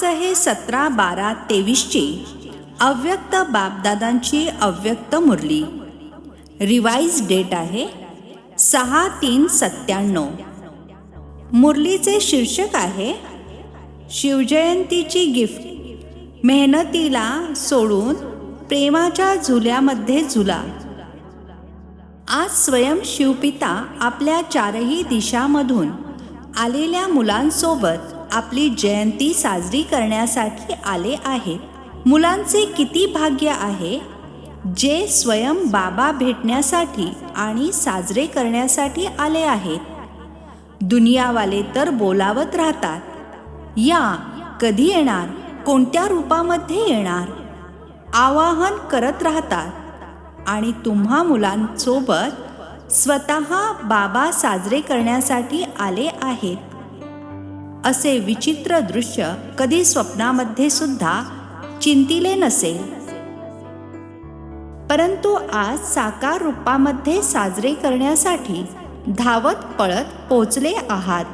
आहे 17/12/23ची अव्यक्त बापदादांची अव्यक्त मुरली. रिवाइज डेट आहे 6/3/97. मुरलीचे शीर्षक आहे शिवजयंतीची गिफ्ट. मेहनतीला सोडून प्रेमाच्या झुल्यामध्ये झुला. आज स्वयं शिवपिता आपल्या चारही दिशांमधून आलेल्या मुलांसोबत आपली जयंती साजरी करण्यासाठी आले आहेत. मुलांचे किती भाग्य आहे जे स्वयं बाबा भेटण्यासाठी आणि साजरे करण्यासाठी आले आहेत. दुनियावाले तर बोलावत राहतात, या, कधी येणार, कोणत्या रूपामध्ये येणार, आवाहन करत राहतात आणि तुम्हा मुलांसोबत स्वतः बाबा साजरे करण्यासाठी आले आहेत. असे विचित्र दृश्य कधी स्वप्नामध्ये सुद्धा चिंतिले नसेल. परंतु आज साकार रूपामध्ये साजरे करण्यासाठी धावत पळत पोचले आहात.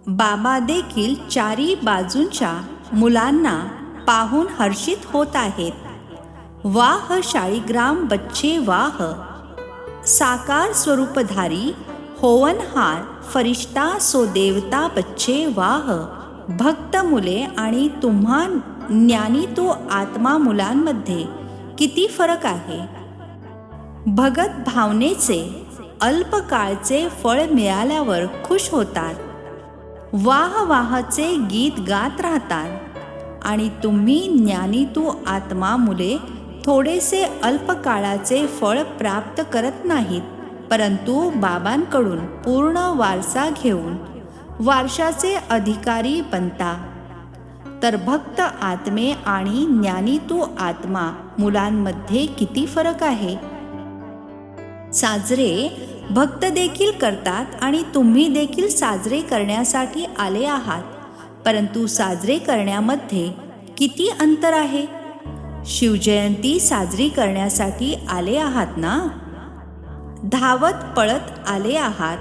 बाबा देखील चारी बाजूंच्या मुलांना पाहून हर्षित होत आहेत. वाह शाळीग्राम बच्चे वाह, साकार स्वरूपधारी होवनहार फरिश्ता सो देवता बच्चे वाह. भक्त मुले आणि तुम्हा ज्ञानी तो आत्मा मुलांमध्ये किती फरक आहे. भगत भावनेचे अल्पकाळचे फळ मिळाल्यावर खुश होतात, वाह वाहचे गीत गात राहतात आणि तुम्ही ज्ञानी तू आत्मा मुले थोडेसे अल्पकाळाचे फळ प्राप्त करत नाहीत, परंतु बाबांकडून पूर्ण वारसा घेऊन वारशाचे अधिकारी बनता. तर भक्त आत्मे आणि ज्ञानी तू आत्मा मुलांमध्ये किती फरक आहे. साजरे भक्त देखील करतात आणि तुम्ही देखील साजरे करण्यासाठी आले आहात, परंतु साजरे करण्यामध्ये किती अंतर आहे. शिवजयंती साजरी करण्यासाठी आले आहात ना, धावत पळत आले आहात.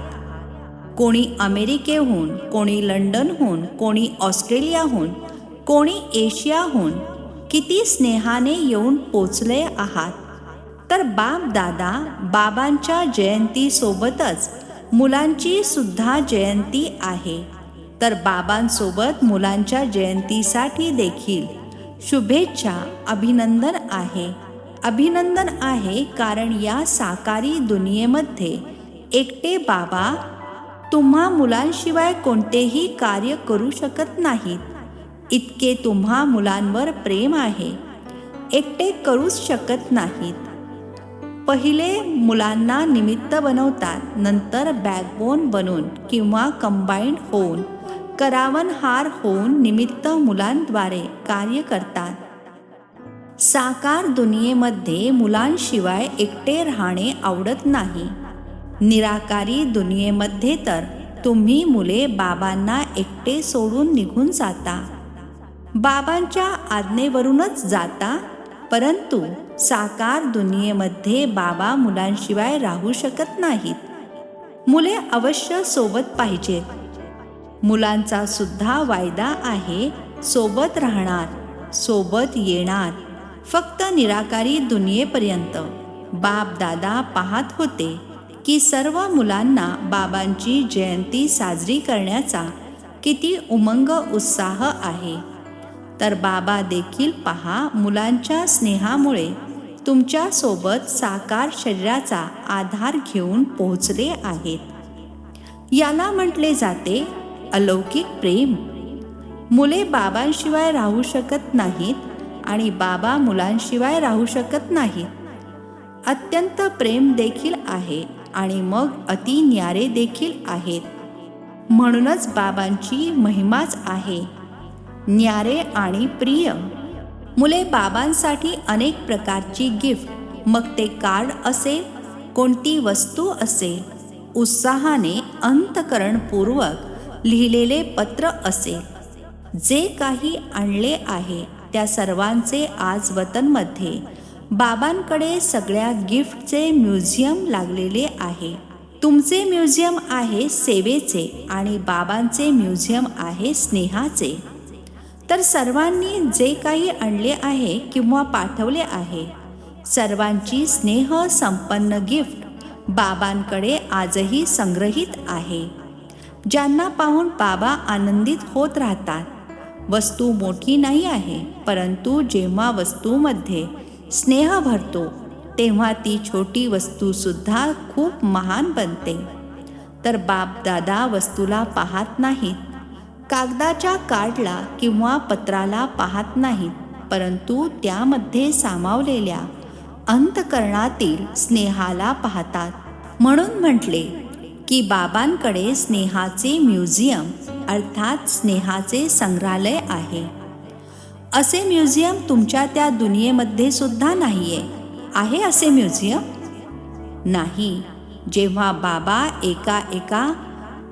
कोणी अमेरिकेहून, कोणी लंडनहून, कोणी ऑस्ट्रेलियाहून, कोणी एशियाहून किती स्नेहाने येऊन पोचले आहात. तर बाप दादा बाबांच्या जयंतीसोबतच मुलांची सुद्धा जयंती आहे. तर बाबांसोबत मुलांच्या जयंतीसाठी देखील शुभेच्छा, अभिनंदन आहे. अभिनंदन आहे कारण या साकारी दुनियेमध्ये एकटे बाबा तुम्हा मुलांशिवाय कोणतेही कार्य करू शकत नाहीत. इतके तुम्हा मुलांवर प्रेम आहे, एकटे करूच शकत नाहीत. पहिले मुलांना निमित्त बनवतात, नंतर बॅकबोन बनून किंवा कंबाईंड होऊन करावनहार होऊन निमित्त मुलांद्वारे कार्य करतात. साकार दुनियेमध्ये मुलांशिवाय एकटे राहणे आवडत नाही. निराकारी दुनियेमध्ये तर तुम्ही मुले बाबांना एकटे सोडून निघून जाता, बाबांच्या आज्ञेवरूनच जाता. परंतु साकार दुनियेमध्ये बाबा मुलांशिवाय राहू शकत नाहीत. मुले अवश्य सोबत पाहिजेत. मुलांचा सुद्धा वायदा आहे, सोबत राहणार, सोबत येणार. फक्त निराकारी दुनियेपर्यंत बाप दादा पाहत होते की सर्व मुलांना बाबांची जयंती साजरी करण्याचा किती उमंग उत्साह आहे. तर बाबा देखील पहा, मुलांच्या स्नेहामुळे तुमच्या सोबत साकार शरीराचा आधार घेऊन पोहोचले आहेत. याला म्हटले जाते अलौकिक प्रेम. मुले बाबांशिवाय राहू शकत नाहीत आणि बाबा मुलांशिवाय राहू शकत नाहीत. अत्यंत प्रेम देखील आहे आणि मग अति न्यारे देखील आहेत. म्हणूनच बाबांची महिमाच आहे न्यारे आणि प्रिय. मुले बाबांसाठी अनेक प्रकारची गिफ्ट, मग ते कार्ड असेल, कोणती वस्तू असेल, उत्साहाने अंतःकरणपूर्वक लिहिलेले पत्र असेल, जे काही आणले आहे त्या सर्वांचे आज वतनमध्ये बाबांकडे सगळ्या गिफ्टचे म्युझियम लागलेले आहे. तुमचे म्युझियम आहे सेवेचे आणि बाबांचे म्युझियम आहे स्नेहाचे. तर सर्वांनी जे काही आणले आहे किंवा पाठवले आहे, सर्वांची स्नेह संपन्न गिफ्ट बाबांकडे आजही संग्रहित आहे, ज्यांना पाहून बाबा आनंदित होत राहतात. वस्तू मोठी नाही आहे, परंतु जेव्हा वस्तूमध्ये स्नेह भरतो तेव्हा ती छोटी वस्तूसुद्धा खूप महान बनते. तर बाप दादा वस्तूला पाहत नाहीत, कागदाच्या कार्डला किंवा पत्राला पाहत नाहीत, परंतु त्यामध्ये सामावलेल्या अंतःकरणातील स्नेहाला पाहतात. म्हणून म्हटले की बाबांकडे स्नेहाचे म्युझियम अर्थात स्नेहाचे संग्रहालय आहे. असे म्युझियम तुमच्या त्या दुनियेमध्ये सुद्धा नाहीये. आहे असे म्युझियम? नाही. जेव्हा बाबा एका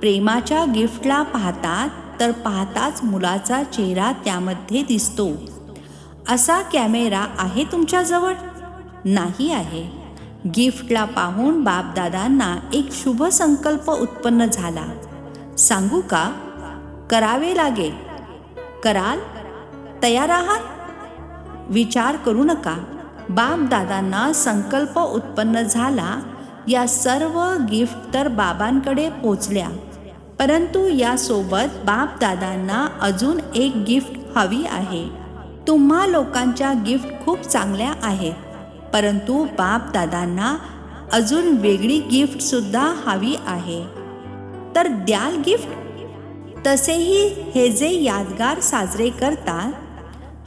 प्रेमाच्या गिफ्टला पाहतात, तर पाहताच मुलाचा चेहरा त्यामध्ये दिसतो. असा कॅमेरा आहे तुमच्याजवळ? नाही आहे. गिफ्टला पाहून बापदादांना एक शुभ संकल्प उत्पन्न झाला. सांगू का? करावे लागेल. कराल? तयार आहात? विचार करू नका. बापदादांना संकल्प उत्पन्न झाला. या सर्व गिफ्ट तर बाबांकडे पोचल्या, परंतु यासोबत बापदादांना अजून एक गिफ्ट हवी आहे. तुम्हा लोकांच्या गिफ्ट खूप चांगल्या आहेत, परंतु बापदादांना अजून वेगळी गिफ्टसुद्धा हवी आहे. तर द्याल गिफ्ट? तसेही हे जे यादगार साजरे करतात,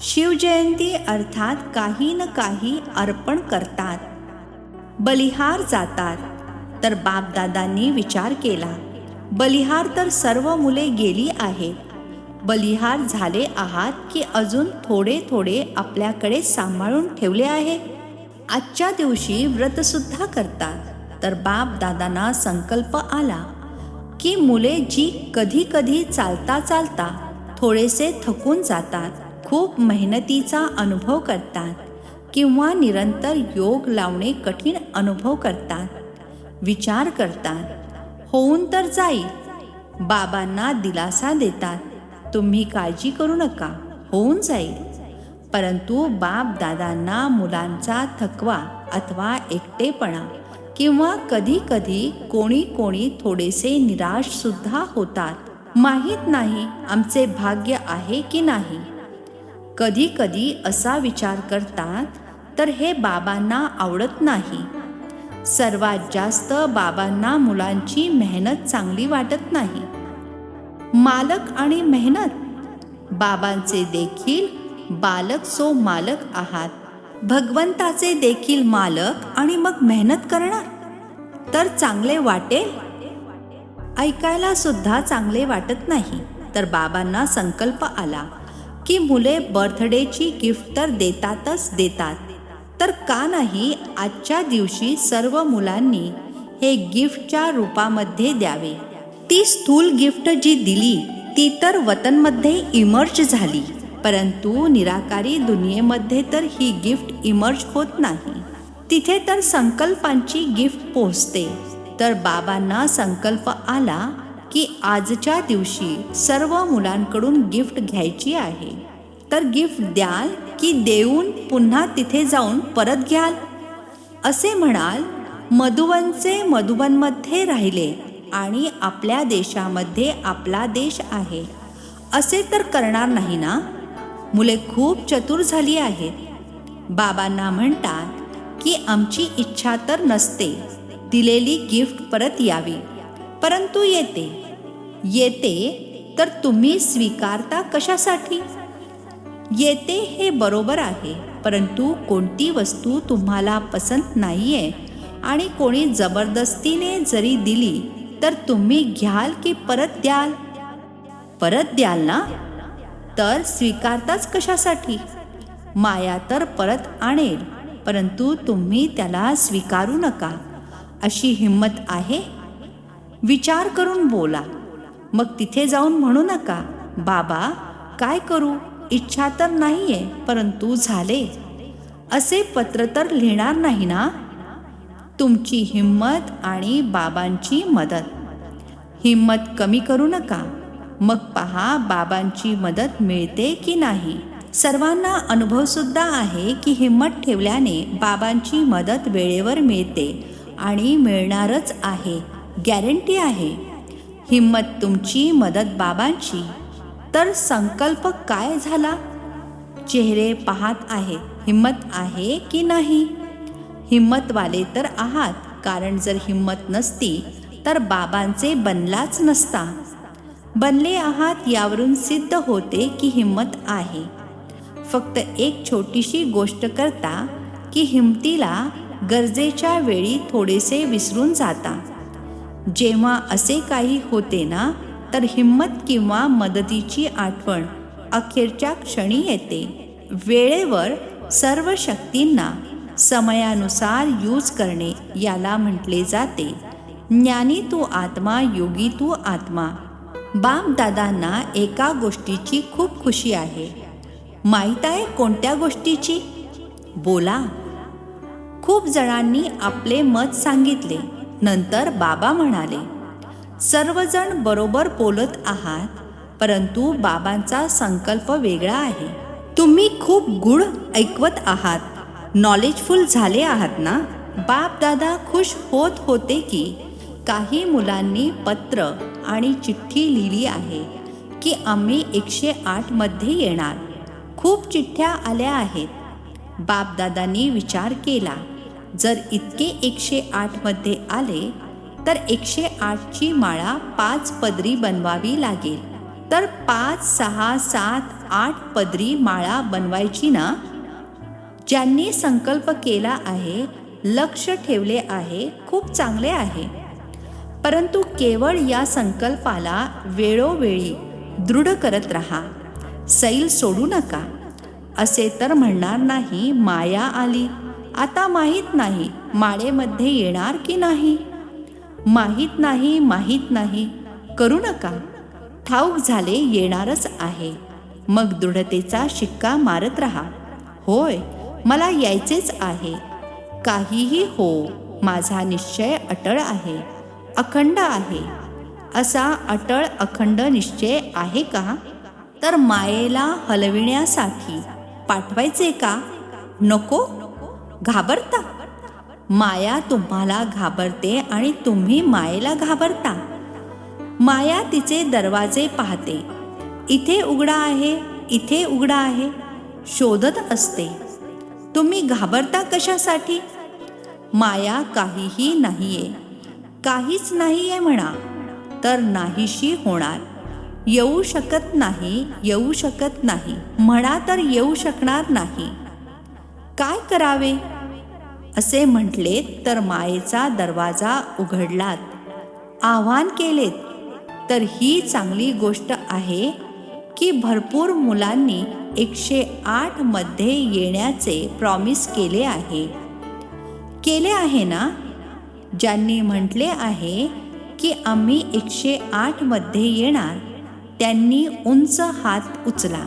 शिवजयंती अर्थात काही न काही अर्पण करतात, बलिहार जातात. तर बापदादांनी विचार केला, बलिहार तर सर्व मुले गेली आहेत. बलिहार झाले आहात की अजून थोडे थोडे आपल्याकडे सांभाळून ठेवले आहे? आजच्या दिवशी व्रतसुद्धा करतात. तर बापदादांना संकल्प आला की मुले जी कधी कधी चालता चालता थोडेसे थकून जातात, खूप मेहनतीचा अनुभव करतात किंवा निरंतर योग लावणे कठीण अनुभव करतात, विचार करतात, होऊन तर जाईल. बाबांना दिलासा देतात, तुम्ही काळजी करू नका, होऊन जाईल. परंतु बापदादांना मुलांचा थकवा अथवा एकटेपणा किंवा कधी कधी कोणी थोडेसे निराश सुद्धा होतात. माहीत नाही आमचे भाग्य आहे की नाही. कधी कधी असा विचार करतात, तर हे बाबांना आवडत नाही. सर्वात जास्त बाबांना मुलांची मेहनत चांगली वाटत नाही. मालक आणि मेहनत. बाबांचे देखील बालक सो मालक आहात, भगवंताचे देखील मालक, आणि मग मेहनत करणार तर चांगले वाटेल? ऐकायला सुद्धा चांगले वाटत नाही. तर बाबांना संकल्प आला की मुले बर्थडेची गिफ्ट तर देतातच देतात, तर का नाही आजच्या दिवशी सर्व मुलांनी हे गिफ्टच्या रूपामध्ये द्यावे. ती स्थूल गिफ्ट जी दिली ती तर वतनमध्ये इमर्ज झाली, परंतु निराकारी दुनियेमध्ये तर ही गिफ्ट इमर्ज होत नाही. तिथे तर संकल्पांची गिफ्ट पोहोचते. तर बाबांना संकल्प आला की आजच्या दिवशी सर्व मुलांकडून गिफ्ट घ्यायची आहे. तर गिफ्ट द्याल की देऊन पुन्हा तिथे जाऊन परत घ्याल? असे म्हणाल, मधुवनचे मधुबनमध्ये राहिले आणि आपल्या देशामध्ये आपला देश आहे, असे तर करणार नाही ना. मुले खूप चतुर झाली आहेत. बाबांना म्हणतात की आमची इच्छा तर नसते दिलेली गिफ्ट परत यावी, परंतु येते तर तुम्ही स्वीकारता कशासाठी? येते हे बरोबर आहे, परंतु कोणती वस्तू तुम्हाला पसंत नाहीये आणि कोणी जबरदस्तीने जरी दिली तर तुम्ही घ्याल की परत द्याल? परत द्याल ना. तर स्वीकारताच कशासाठी? माया तर परत आणेल, परंतु तुम्ही त्याला स्वीकारू नका. अशी हिंमत आहे? विचार करून बोला. मग तिथे जाऊन म्हणू नका, बाबा काय करू, इच्छा तर नाहीये परंतु झाले. असे पत्र तर लिहिणार नाही ना. तुमची हिंमत आणि बाबांची मदत. हिंमत कमी करू नका. मग पहा बाबांची मदत मिळते की नाही. सर्वांना अनुभवसुद्धा आहे की हिंमत ठेवल्याने बाबांची मदत वेळेवर मिळते आणि मिळणारच आहे, गॅरंटी आहे. हिंमत तुमची, मदत बाबांची. तर संकल्प काय झाला? चेहरे पाहत आहेत. हिंमत आहे की नाही? हिंमतवाले तर आहात, कारण जर हिंमत नसती तर बाबांचे बनलाच नसता. बनले आहात यावरून सिद्ध होते की हिंमत आहे. फक्त एक छोटीशी गोष्ट करता की हिमतीला गरजेच्या वेळी थोडेसे विसरून जाता. जेव्हा असे काही होते ना, तर हिंमत किंवा मदतीची आठवण अखेरच्या क्षणी येते. वेळेवर सर्व शक्तींना समयानुसार यूज करणे याला म्हटले जाते ज्ञानी तू आत्मा, योगी तू आत्मा. बाप दादांना एका गोष्टीची खूप खुशी आहे. माहीत आहे कोणत्या गोष्टीची? बोला. खूप जणांनी आपले मत सांगितले. नंतर बाबा म्हणाले, सर्वजण बरोबर बोलत आहात, परंतु बाबांचा संकल्प वेगळा आहे. तुम्ही खूप गुढ ऐकवत आहात, नॉलेजफुल झाले आहात ना. बाप दादा खुश होत होते की काही मुलांनी पत्र आणि चिठ्ठी लिहिली आहे की आम्ही 108 मध्ये येणार. खूप चिठ्ठ्या आल्या आहेत. बापदादांनी विचार केला, जर इतके 108 मध्ये आले तर 108 ची माळा 5 पदरी बनवावी लागेल. तर 5, 6, 7, 8 पदरी माळा बनवायची ना. ज्यांनी संकल्प केला आहे, लक्ष ठेवले आहे, खूप चांगले आहे. परंतु केवळ या संकल्पाला वेळोवेळी दृढ करत राहा. सैल सोडू नका. असे तर म्हणणार नाही माया आली, आता माहीत नाही माळेमध्ये येणार की नाही. माहीत नाही करू नका. ठाऊक झाले येणारच आहे. मग दृढतेचा शिक्का मारत राहा. होय, मला यायचेच आहे. काहीही हो, माझा निश्चय अटळ आहे, अखंड आहे. असा अटळ अखंड निश्चय आहे का? तर मायेला हलविण्यासाठी पाठवायचे का? नको. घाबरता? माया तुम्हाला घाबरते आणि तुम्ही मायेला घाबरता. माया तिचे दरवाजे पाहते. इथे उघडा आहे, इथे उघडा आहे, शोधत असते. तुम्ही घाबरता कशासाठी? माया काहीही नाहीये, काहीच नाहीये म्हणा, तर नाहीशी होणार. येऊ शकत नाही, येऊ शकत नाही म्हणा, तर येऊ शकणार नाही. काय करावे? असे म्हटले तर मायेचा दरवाजा उघडलात, आव्हान केलेत, तर ही चांगली गोष्ट आहे की भरपूर मुलांनी 108 मध्ये येण्याचे प्रॉमिस केले आहे. केले आहे ना. ज्यांनी म्हटले आहे की आम्ही 108 मध्ये येणार, त्यांनी उंच हात उचला.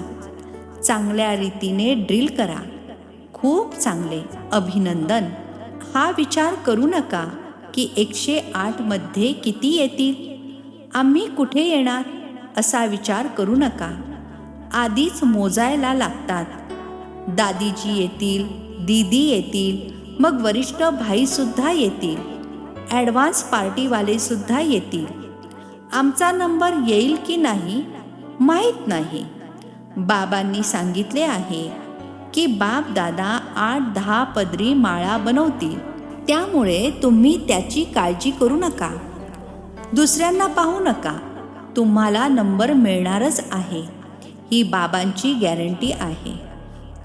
चांगल्या रीतीने ड्रिल करा. खूप चांगले, अभिनंदन. हा विचार करू नका की 108 मध्ये किती येतील, आम्ही कुठे येणार, असा विचार करू नका. आधीच मोजायला लागतात. दादीजी येतील, दीदी येतील, मग वरिष्ठ भाईसुद्धा येतील, ॲडव्हान्स पार्टीवाले सुद्धा येतील. आमचा नंबर येईल की नाही माहीत नाही. बाबांनी सांगितले आहे की बाप दादा 8-10 पदरी माळा बनवतील, त्यामुळे तुम्ही त्याची काळजी करू नका. दुसऱ्यांना पाहू नका. तुम्हाला नंबर मिळणारच आहे, ही बाबांची गॅरंटी आहे.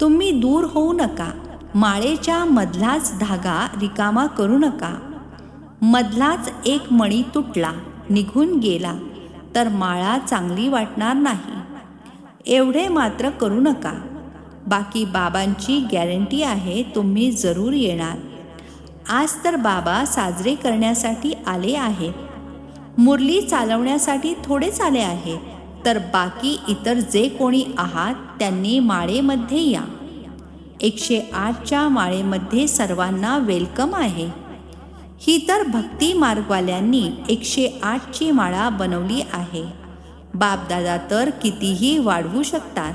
तुम्ही दूर होऊ नका. माळेच्या मधलाच धागा रिकामा करू नका. मधलाच एक मणी तुटला, निघून गेला, तर माळा चांगली वाटणार नाही. एवढे मात्र करू नका. बाकी बाबांची गॅरंटी आहे, तुम्ही जरूर येणार. आज तर बाबा साजरे करण्यासाठी आले आहेत. मुरली चालवण्यासाठी थोडेच आले आहेत, तर बाकी इतर जे कोणी आहात त्यांनी माळेमध्ये या. 108च्या माळेमध्ये सर्वांना वेलकम आहे. ही तर भक्ती मार्गवाल्यांनी 108ची माळा बनवली आहे. बापदादा तर कितीही वाढवू शकतात.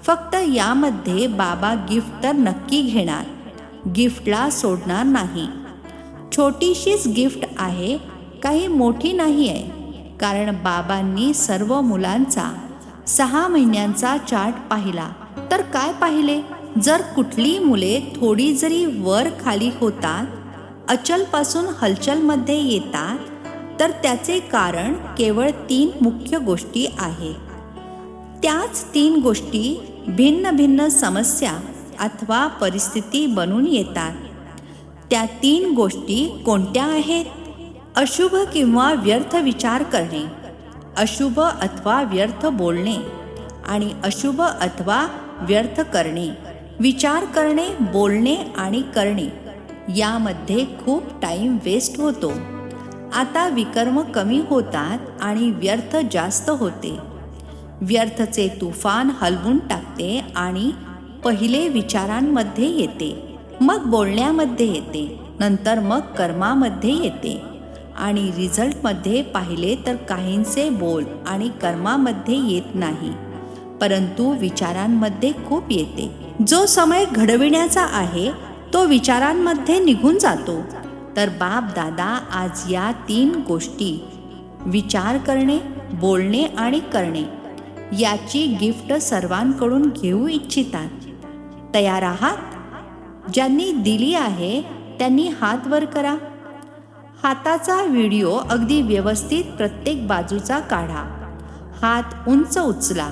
फक्त यामध्ये बाबा गिफ्ट तर नक्की घेणार, गिफ्टला सोडणार नाही. छोटीशीच गिफ्ट आहे, काही मोठी नाही आहे. कारण बाबांनी सर्व मुलांचा 6 महिन्यांचा चार्ट पाहिला. तर काय पाहिले? जर कुठली मुले थोडी जरी वर खाली होतात, अचलपासून हलचलमध्ये येतात, तर त्याचे कारण केवळ 3 मुख्य गोष्टी आहेत. त्याच 3 गोष्टी भिन्न भिन्न समस्या अथवा परिस्थिती बनून येतात. त्या 3 गोष्टी कोणत्या आहेत? अशुभ किंवा व्यर्थ विचार करणे, अशुभ अथवा व्यर्थ बोलणे आणि अशुभ अथवा व्यर्थ करणे. विचार करणे, बोलणे आणि करणे यामध्ये खूप टाईम वेस्ट होतो. आता विकर्म कमी होतात आणि व्यर्थ जास्त होते. व्यर्थचे तुफान हलवून टाकते आणि पहिले विचारांमध्ये येते, मग बोलण्यामध्ये येते, नंतर मग कर्मामध्ये येते. आणि रिझल्टमध्ये पाहिले तर काहींचे बोल आणि कर्मामध्ये येत नाही, परंतु विचारांमध्ये खूप येते. जो समय घडविण्याचा आहे तो विचारांमध्ये निघून जातो. तर बाप दादा आज या 3 गोष्टी, विचार करणे, बोलणे आणि करणे, याची गिफ्ट सर्वांकडून घेऊ इच्छितात. तयार आहात? ज्यांनी दिली आहे त्यांनी हात वर करा. हाताचा व्हिडिओ अगदी व्यवस्थित प्रत्येक बाजूचा काढा. हात उंच उचला.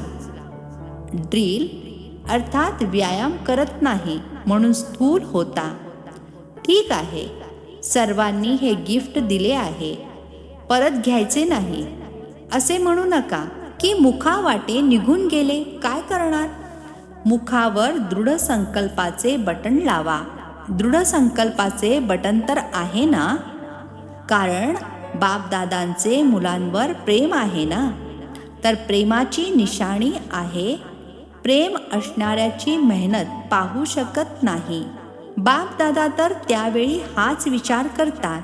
ड्रिल अर्थात व्यायाम करत नाही म्हणून स्थूल होता. ठीक आहे, सर्वांनी हे गिफ्ट दिले आहे, परत घ्यायचे नाही असे म्हणू नका की मुखावाटे निघून गेले, काय करणार? मुखावर दृढ संकल्पाचे बटन लावा. दृढ संकल्पाचे बटन तर आहे ना, कारण बापदादांचे मुलांवर प्रेम आहे ना. तर प्रेमाची निशाणी आहे. प्रेम असणाऱ्याची मेहनत पाहू शकत नाही. बापदादा तर त्यावेळी हाच विचार करतात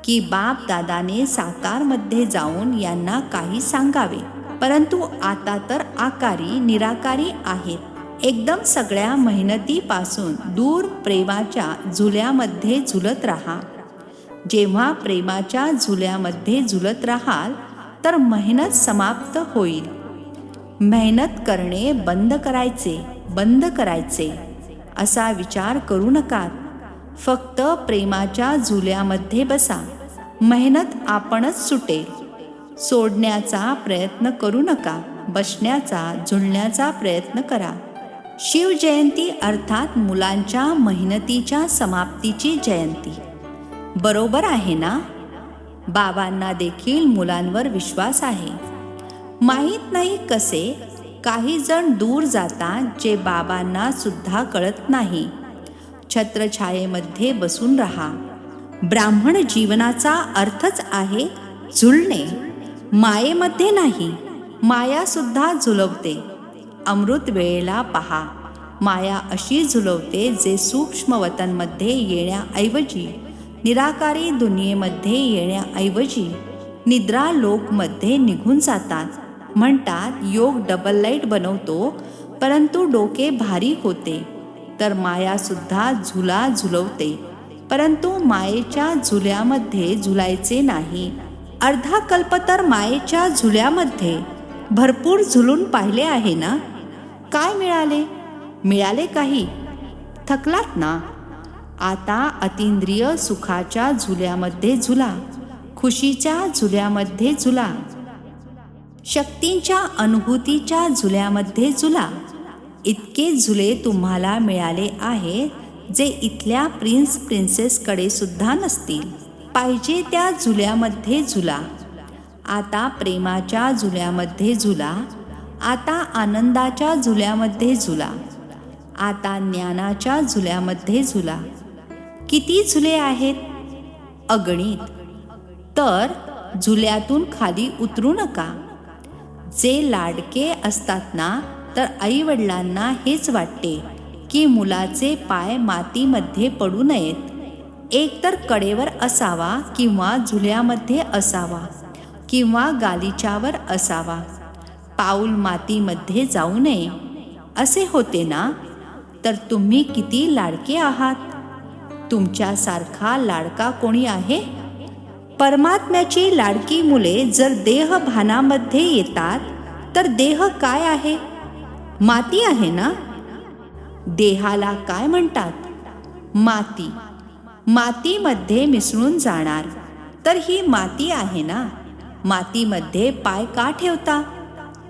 की बापदादाने साकारमध्ये जाऊन यांना काही सांगावे, परंतु आता तर आकारी निराकारी आहेत. एकदम सगळ्या मेहनतीपासून दूर प्रेमाच्या झुल्यामध्ये झुलत राहा. जेव्हा प्रेमाच्या झुल्यामध्ये झुलत राहाल तर मेहनत समाप्त होईल. मेहनत करणे बंद करायचे असा विचार करू नका. फक्त प्रेमाच्या झुल्यामध्ये बसा. मेहनत आपणच सुटेल. सोडण्याचा प्रयत्न करू नका. बसण्याचा, झुलण्याचा प्रयत्न करा. शिवजयंती अर्थात मुलांच्या मेहनतीच्या समाप्तीची जयंती. बरोबर आहे ना? बाबांना देखील मुलांवर विश्वास आहे. माहीत नाही कसे काही जण दूर जातात जे बाबांना सुद्धा कळत नाही. छत्रछायेमध्ये बसून राहा. ब्राह्मण जीवनाचा अर्थच आहे झुलणे, मायेमध्ये नाही. माया सुद्धा झुलवते. अमृत वेळेला पहा. माया अशी झुलवते जे सूक्ष्म वतनमध्ये येण्याऐवजी, निराकारी दुनियेमध्ये येण्याऐवजी निद्रा लोकमध्ये निघून जातात. म्हणतात योग डबल लाईट बनवतो, परंतु डोके भारी होते. तर माया सुद्धा झुला झुलवते, परंतु मायेच्या झुल्यामध्ये झुलायचे नाही. अर्धा कल्प तर मायेच्या झुल्यामध्ये भरपूर झुलून पाहिले आहे ना. काय मिळाले काही? थकलात ना. आता अतिंद्रिय सुखाच्या झुल्यामध्ये झुला. खुशीच्या झुल्यामध्ये झुला. शक्तींच्या अनुभूतीच्या झुल्यामध्ये झुला. इतके झुले तुम्हाला मिळाले आहेत जे इथल्या प्रिन्स प्रिन्सेसकडे सुद्धा नसतील. पाहिजे त्या झुल्यामध्ये झुला. आता प्रेमाच्या झुल्यामध्ये झुला. आता आनंदाच्या झुल्यामध्ये झुला. आता ज्ञानाच्या झुल्यामध्ये झुला. किती झुले आहेत? अगणित. तर झुल्यातून खाली उतरू नका. जे लाडके असतात ना, तर आईवडिलांना हेच वाटते की मुलाचे पाय मातीमध्ये पडू नयेत. एकतर कडेवर असावा किंवा झुल्यामध्ये असावा किंवा गालिच्यावर असावा. पाऊल मातीमध्ये जाऊ नये असे होते ना, तर तुम्ही किती लाडके आहात. तुमच्यासारखा लाडका कोणी आहे? परमात्म्याची लाडकी मुले जर देहभानामध्ये येतात तर देह काय आहे? माती आहे ना. देहाला काय म्हणतात? माती. मातीमध्ये मिसळून जाणार, तर ही माती आहे ना. मातीमध्ये पाय का ठेवता?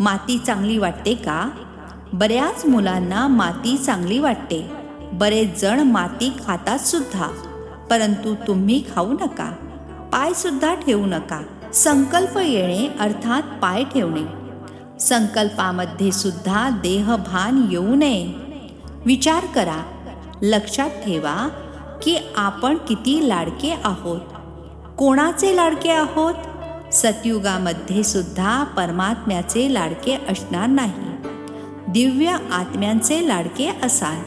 माती चांगली वाटते का? बऱ्याच मुलांना माती चांगली वाटते. बरेच जण माती खातात सुद्धा. परंतु तुम्ही खाऊ नका, पाय सुद्धा ठेवू नका. संकल्प येणे अर्थात पाय ठेवणे. संकल्पामध्ये सुद्धा देहभान येऊ नये. विचार करा, लक्षात ठेवा की आपण किती लाडके आहोत. कोणाचे लाडके आहोत? सतयुगामध्ये सुद्धा परमात्म्याचे लाडके असणार नाही, दिव्य आत्म्यांचे लाडके असाल.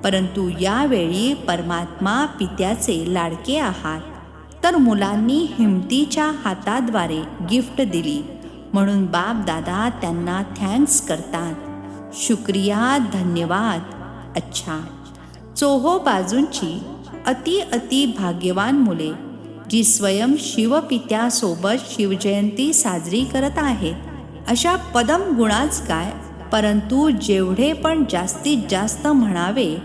परंतु यावेळी परमात्मा पित्याचे लाडके आहात. तर मुलांनी हिमतीच्या हाताद्वारे गिफ्ट दिली म्हणून बाप दादा त्यांना थँक्स करतात. शुक्रिया, धन्यवाद. अच्छा, चोहो बाजूंची अति भाग्यवान मुले जी स्वयं शिवपित्यासोबत शिवजयंती साजरी करत आहेत. अशा पदम गुणाच काय, परंतु जेवढे पण जास्तीत जास्त म्हणावे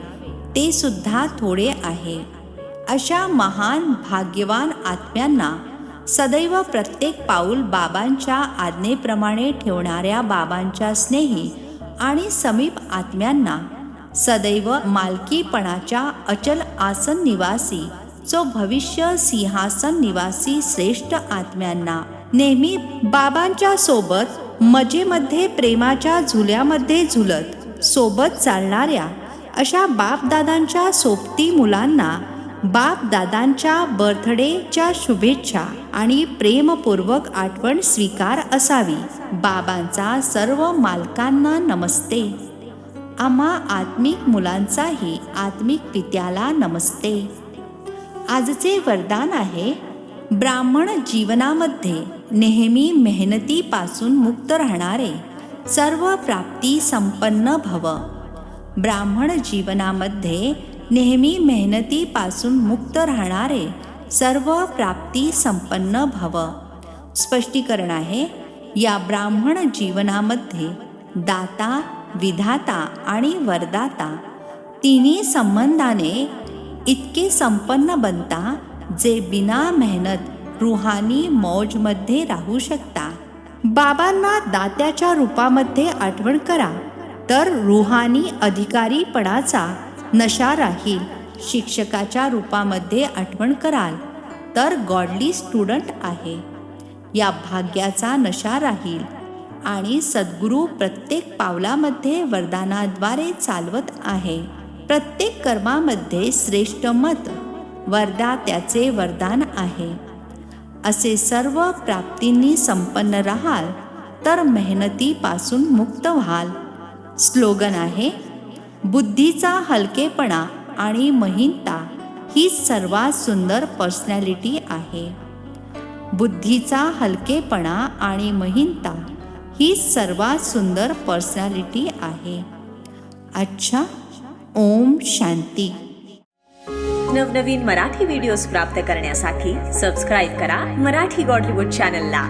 ते सुद्धा थोडे आहे. अशा महान भाग्यवान आत्म्यांना सदैव प्रत्येक पाऊल बाबांच्या आज्ञेप्रमाणे ठेवणाऱ्या बाबांच्या स्नेही आणि समीप आत्म्यांना सदैव मालकीपणाच्या अचल आसन निवासी जो भविष्य सिंहासन निवासी श्रेष्ठ आत्म्यांना नेहमी बाबांच्या सोबत मजेमध्ये प्रेमाच्या झुल्यामध्ये झुलत सोबत चालणाऱ्या अशा बापदादांच्या सोबती मुलांना बापदादांच्या बर्थडेच्या शुभेच्छा आणि प्रेमपूर्वक आठवण स्वीकार असावी. बाबांचा सर्व मालकांना नमस्ते. आम्हा आत्मिक मुलांचाही आत्मिक पित्याला नमस्ते. आजचे वरदान आहे, ब्राह्मण जीवनामध्ये नेहमी मेहनतीपासून मुक्त राहणारे सर्व प्राप्ती संपन्न भव. ब्राह्मण जीवनामध्ये नेहमी मेहनतीपासून मुक्त राहणारे सर्व प्राप्ती संपन्न भव. स्पष्टीकरण आहे, या ब्राह्मण जीवनामध्ये दाता, विधाता आणि वरदाता तिन्ही संबंधाने इतके संपन्न बनता जे बिना मेहनत रुहानी मौजमध्ये राहू शकता. बाबांना दात्याच्या रूपामध्ये आठवण करा तर रुहानी अधिकारीपणाचा नशा राहील. शिक्षकाच्या रूपामध्ये आठवण कराल तर गॉडली स्टुडंट आहे, या भाग्याचा नशा राहील. आणि सद्गुरू प्रत्येक पावलामध्ये वरदानाद्वारे चालवत आहे. प्रत्येक कर्मामध्ये श्रेष्ठ मत वरदात्याचे वरदान आहे. असे सर्व प्राप्तींनी संपन्न राहाल तर मेहनतीपासून मुक्त व्हाल. स्लोगन आहे, बुद्धीचा हलकेपणा आणि महिनता ही सर्वात सुंदर पर्सनॅलिटी आहे. बुद्धीचा हलकेपणा आणि महिनता ही सर्वात सुंदर पर्सनॅलिटी आहे. अच्छा, ओम शांती. नवनवीन मराठी व्हिडिओज प्राप्त करण्यासाठी सबस्क्राईब करा मराठी गॉड रिपोर्ट चॅनलला.